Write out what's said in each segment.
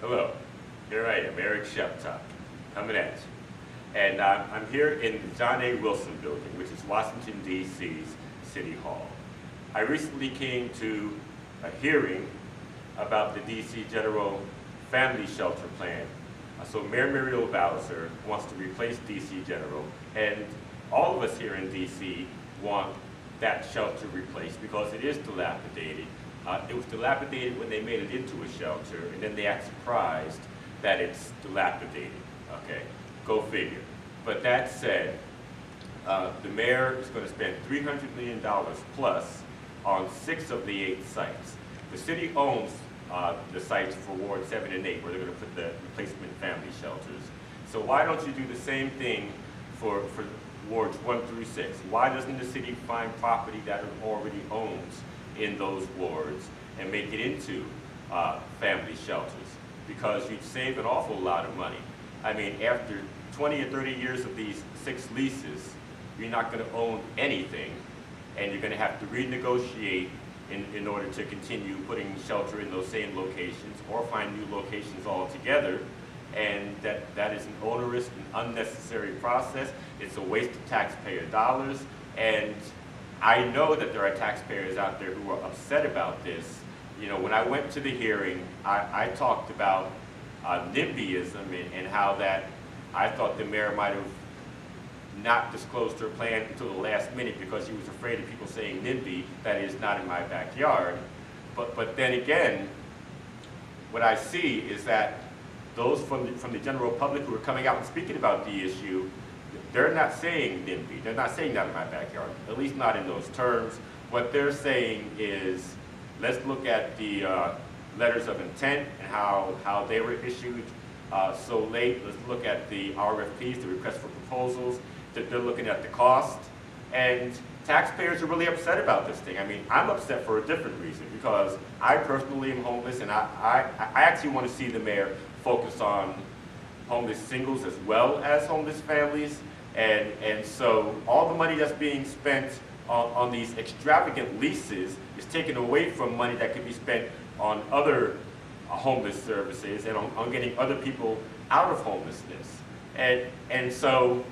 Hello, here I am, Eric Sheptock, coming at you. And I'm here in the John A. Wilson building, which is Washington, D.C.'s City Hall. I recently came to a hearing about the D.C. General Family Shelter Plan. So Mayor Muriel Bowser wants to replace D.C. General, and all of us here in D.C. want that shelter replaced because it is dilapidated. It was dilapidated when they made it into a shelter, and then they act surprised that it's dilapidated. Okay, go figure. But that said, the mayor is going to spend $300 million plus on 6 of the 8 sites. The city owns the sites for Ward 7 and 8, where they're going to put the replacement family shelters. So why don't you do the same thing for Wards 1 through 6? Why doesn't the city find property that it already owns in those wards and make it into family shelters? Because you'd save an awful lot of money. I mean, after 20 or 30 years of these 6 leases, you're not going to own anything, and you're going to have to renegotiate in order to continue putting shelter in those same locations or find new locations altogether. And that is an onerous and unnecessary process. It's a waste of taxpayer dollars. And I know that there are taxpayers out there who are upset about this. You know, when I went to the hearing, I talked about NIMBYism and how that I thought the mayor might have not disclosed her plan until the last minute because he was afraid of people saying NIMBY, that is not in my backyard. But then again, what I see is that those from the general public who are coming out and speaking about the issue, they're not saying NIMBY. They're not saying that in my backyard, at least not in those terms. What they're saying is, let's look at the letters of intent and how they were issued so late. Let's look at the RFPs, the request for proposals. That they're looking at the cost. And taxpayers are really upset about this thing. I mean, I'm upset for a different reason, because I personally am homeless, and I actually want to see the mayor focus on homeless singles as well as homeless families. And so all the money that's being spent on these extravagant leases is taken away from money that could be spent on other homeless services and on getting other people out of homelessness. And so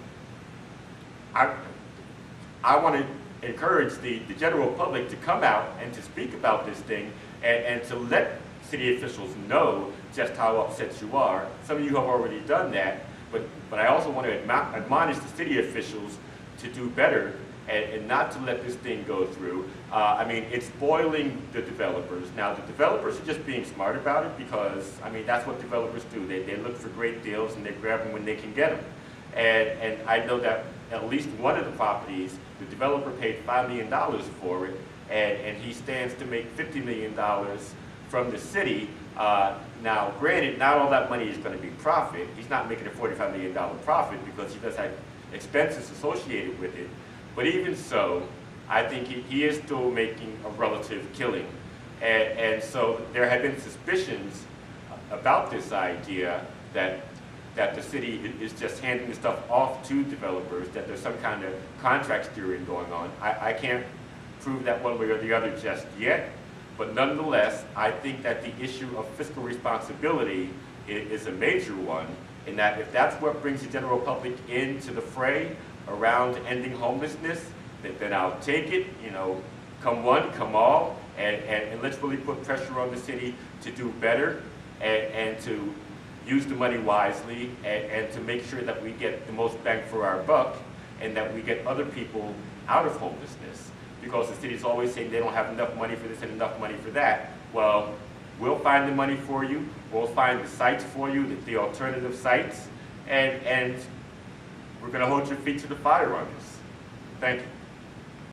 I want to encourage the general public to come out and to speak about this thing and to let city officials know just how upset you are. Some of you have already done that, but I also want to admonish the city officials to do better and not to let this thing go through. I mean, it's spoiling the developers. Now, the developers are just being smart about it because, I mean, that's what developers do. They look for great deals and they grab them when they can get them. And I know that at least one of the properties, the developer paid $5 million for it, and he stands to make $50 million from the city. Now, granted, not all that money is going to be profit. He's not making a $45 million profit because he does have expenses associated with it. But even so, I think he is still making a relative killing. And so there have been suspicions about this idea that the city is just handing the stuff off to developers, that there's some kind of contract steering going on. I can't prove that one way or the other just yet, but nonetheless, I think that the issue of fiscal responsibility is a major one, in that if that's what brings the general public into the fray around ending homelessness, then I'll take it, you know, come one, come all, and let's really put pressure on the city to do better and to use the money wisely and to make sure that we get the most bang for our buck and that we get other people out of homelessness. Because the city's always saying they don't have enough money for this and enough money for that. Well, we'll find the money for you. We'll find the sites for you, the alternative sites, and we're going to hold your feet to the fire on this. Thank you.